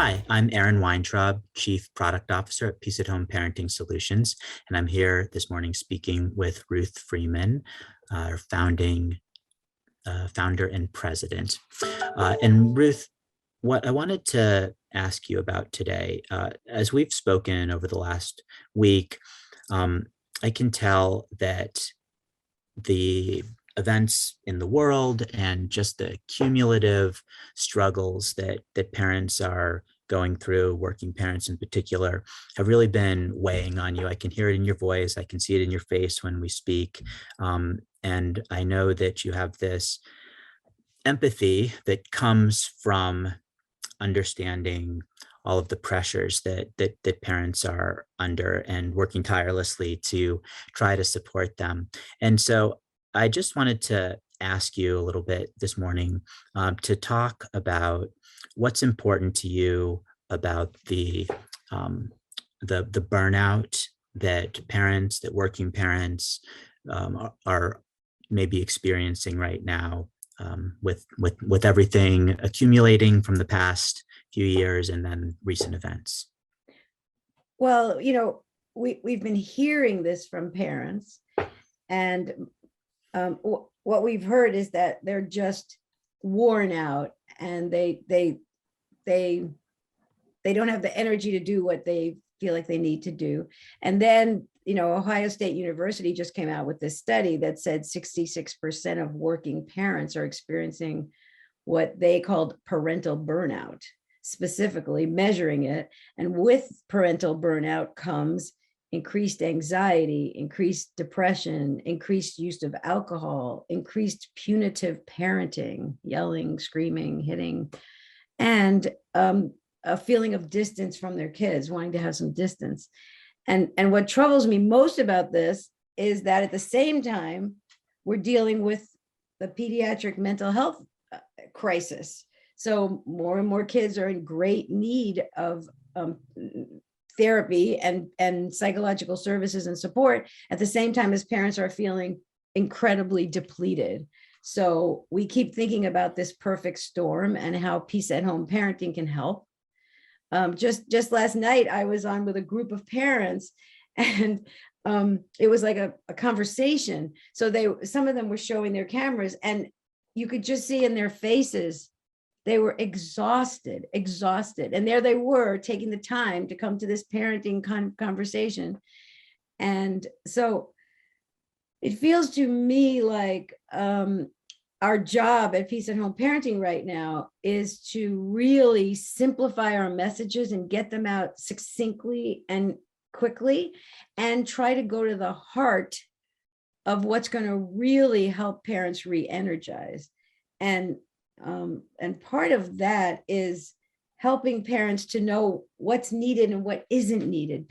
Hi, I'm Aaron Weintraub, Chief Product Officer at Peace at Home Parenting Solutions, and I'm here this morning speaking with Ruth Freeman, our founder and president. And Ruth, what I wanted to ask you about today, as we've spoken over the last week, um, I can tell that the events in the world and just the cumulative struggles that parents are going through, working parents in particular, have really been weighing on you. I can hear it in your voice. I can see it in your face when we speak. And I know that you have this empathy that comes from understanding all of the pressures that parents are under and working tirelessly to try to support them. And so I just wanted to ask you a little bit this morning to talk about what's important to you about um, the burnout that working parents are maybe experiencing right now, with everything accumulating from the past few years and then recent events. Well, we've been hearing this from parents, and what we've heard is that they're just worn out, and they don't have the energy to do what they feel like they need to do. And then, Ohio State University just came out with this study that said 66% of working parents are experiencing what they called parental burnout, specifically measuring it. And with parental burnout comes increased anxiety, increased depression, increased use of alcohol, increased punitive parenting, yelling, screaming, hitting, and a feeling of distance from their kids, wanting to have some distance. And what troubles me most about this is that at the same time, we're dealing with the pediatric mental health crisis. So more and more kids are in great need of therapy and psychological services and support at the same time as parents are feeling incredibly depleted. So we keep thinking about this perfect storm and how Peace at Home Parenting can help. Just last night, I was on with a group of parents, and it was like a conversation. So some of them were showing their cameras, and you could just see in their faces, they were exhausted. And there they were taking the time to come to this parenting conversation. And so it feels to me like our job at Peace at Home Parenting right now is to really simplify our messages and get them out succinctly and quickly, and try to go to the heart of what's going to really help parents re-energize. And part of that is helping parents to know what's needed and what isn't needed.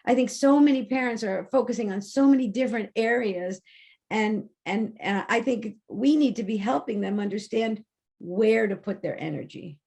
I think so many parents are focusing on so many different areas. And I think we need to be helping them understand where to put their energy.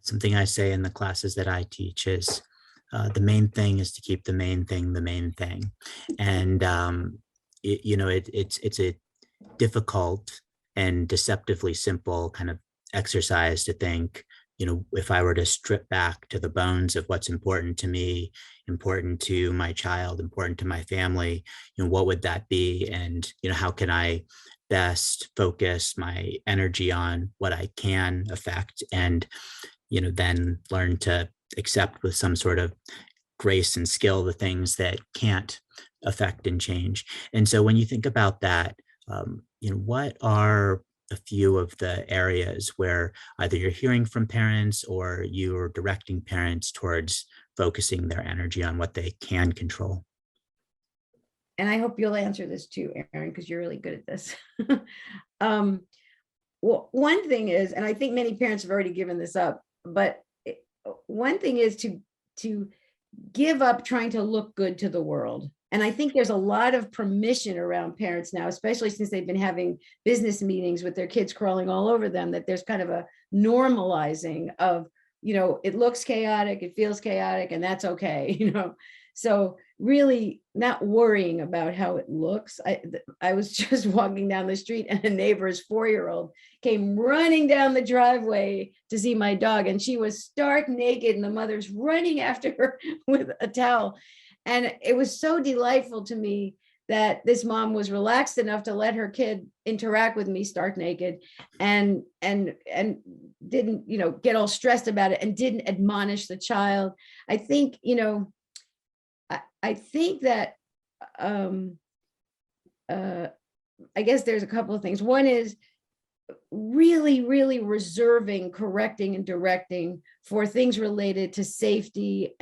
Something I say in the classes that I teach is the main thing is to keep the main thing the main thing. And it's a difficult and deceptively simple kind of exercise to think, if I were to strip back to the bones of what's important to me, important to my child, important to my family, what would that be? And, how can I best focus my energy on what I can affect, and, then learn to accept with some sort of grace and skill the things that can't affect and change. And so when you think about that, what are a few of the areas where either you're hearing from parents or you're directing parents towards focusing their energy on what they can control? And I hope you'll answer this too, Aaron, because you're really good at this. Well, one thing is, and I think many parents have already given this up, but one thing is to give up trying to look good to the world. And I think there's a lot of permission around parents now, especially since they've been having business meetings with their kids crawling all over them, that there's kind of a normalizing of, it looks chaotic, it feels chaotic, and that's okay, So really not worrying about how it looks. I was just walking down the street and a neighbor's 4-year-old came running down the driveway to see my dog, and she was stark naked and the mother's running after her with a towel. And it was so delightful to me that this mom was relaxed enough to let her kid interact with me stark naked, and didn't, get all stressed about it, and didn't admonish the child. I think, I think that I guess there's a couple of things. One is really, really reserving correcting and directing for things related to safety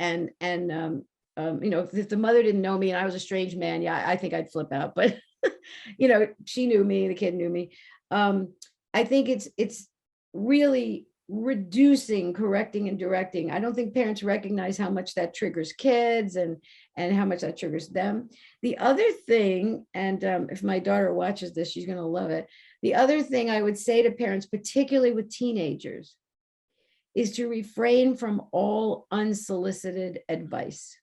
if the mother didn't know me and I was a strange man, yeah, I think I'd flip out. But she knew me, the kid knew me. I think it's really reducing correcting and directing. I don't think parents recognize how much that triggers kids and how much that triggers them. The other thing, and if my daughter watches this, she's going to love it. The other thing I would say to parents, particularly with teenagers, is to refrain from all unsolicited advice.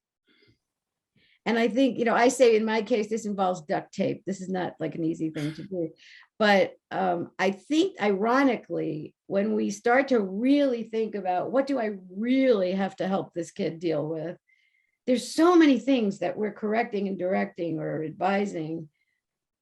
And I think, I say in my case, this involves duct tape. This is not like an easy thing to do. But I think, ironically, when we start to really think about what do I really have to help this kid deal with, there's so many things that we're correcting and directing or advising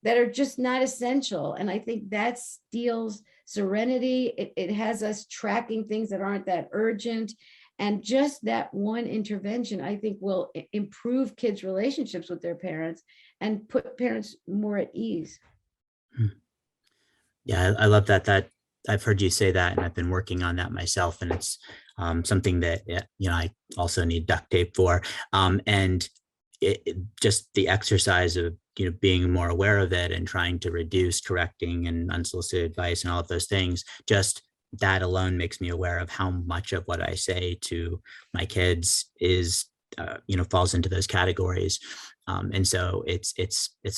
that are just not essential. And I think that steals serenity. It has us tracking things that aren't that urgent. And just that one intervention, I think, will improve kids' relationships with their parents and put parents more at ease. Yeah, I love that I've heard you say that, and I've been working on that myself, and it's something that I also need duct tape for, and just the exercise of being more aware of it and trying to reduce correcting and unsolicited advice and all of those things. Just that alone makes me aware of how much of what I say to my kids is falls into those categories. And so it's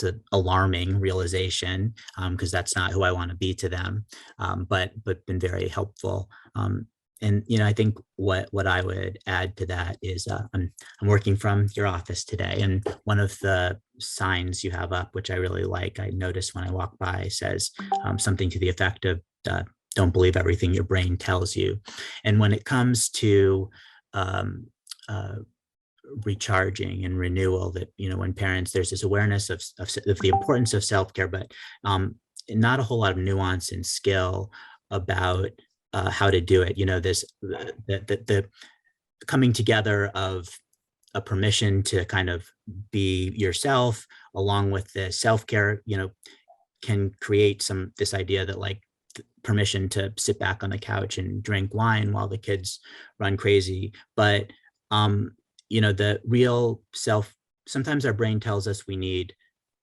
an alarming realization, because that's not who I want to be to them, but been very helpful. And I think what I would add to that is I'm working from your office today, and one of the signs you have up, which I really like, I noticed when I walk by, says something to the effect of "Don't believe everything your brain tells you." And when it comes to recharging and renewal, that when parents, there's this awareness of the importance of self-care, but not a whole lot of nuance and skill about how to do it. This the coming together of a permission to kind of be yourself, along with the self-care, can create this idea that, like, permission to sit back on the couch and drink wine while the kids run crazy. But the real self, sometimes our brain tells us we need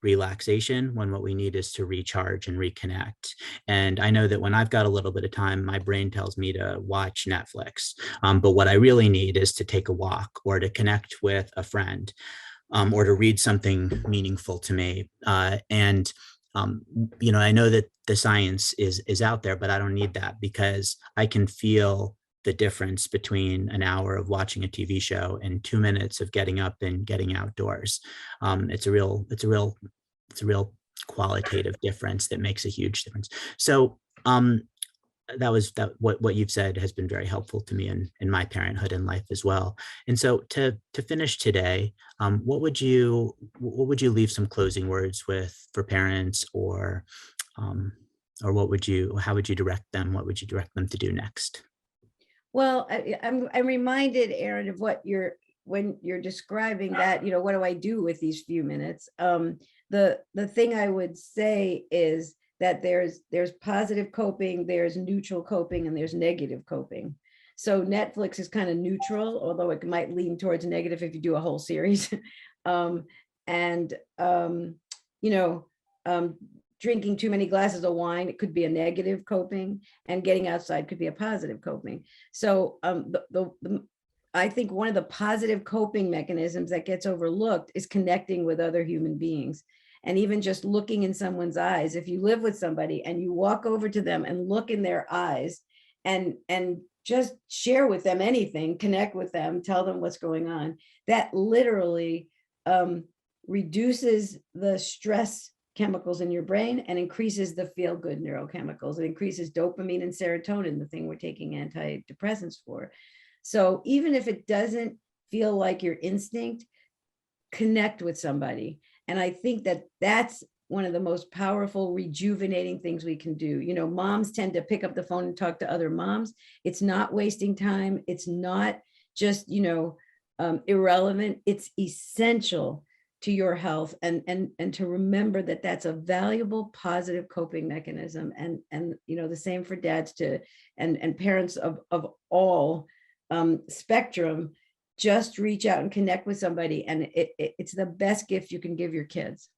relaxation when what we need is to recharge and reconnect. And I know that when I've got a little bit of time, my brain tells me to watch Netflix. But what I really need is to take a walk, or to connect with a friend, or to read something meaningful to me. And I know that the science is out there, but I don't need that, because I can feel the difference between an hour of watching a TV show and 2 minutes of getting up and getting outdoors. It's a real qualitative difference that makes a huge difference. So what you've said has been very helpful to me in my parenthood and life as well. And so to finish today, what would you leave some closing words with for parents, or how would you direct them? What would you direct them to do next? Well, I'm reminded, Aaron, of when you're describing that, what do I do with these few minutes? The thing I would say is that there's positive coping, there's neutral coping, and there's negative coping. So Netflix is kind of neutral, although it might lean towards negative if you do a whole series. Drinking too many glasses of wine, it could be a negative coping, and getting outside could be a positive coping. So I think one of the positive coping mechanisms that gets overlooked is connecting with other human beings. And even just looking in someone's eyes. If you live with somebody and you walk over to them and look in their eyes and just share with them anything, connect with them, tell them what's going on, that literally reduces the stress chemicals in your brain and increases the feel-good neurochemicals. It increases dopamine and serotonin, the thing we're taking antidepressants for. So even if it doesn't feel like your instinct, connect with somebody. And I think that that's one of the most powerful, rejuvenating things we can do. You know, moms tend to pick up the phone and talk to other moms. It's not wasting time. It's not just, irrelevant. It's essential to your health, and to remember that that's a valuable, positive coping mechanism. And the same for dads too, and parents of all spectrum. Just reach out and connect with somebody, and it's the best gift you can give your kids.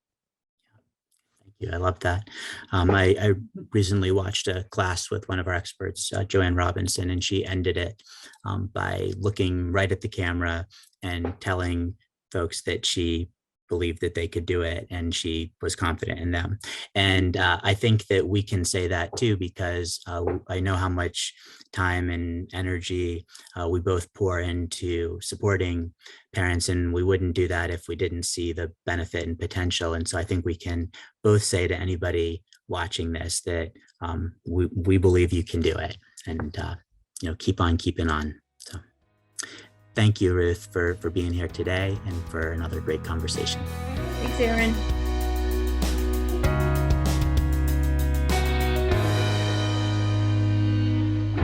Thank you. I love that. I recently watched a class with one of our experts, Joanne Robinson, and she ended it by looking right at the camera and telling folks that she believed that they could do it, and she was confident in them. And I think that we can say that too, because I know how much time and energy we both pour into supporting parents, and we wouldn't do that if we didn't see the benefit and potential. And so I think we can both say to anybody watching this that we believe you can do it, and keep on keeping on. So thank you, Ruth, for being here today and for another great conversation. Thanks, Aaron.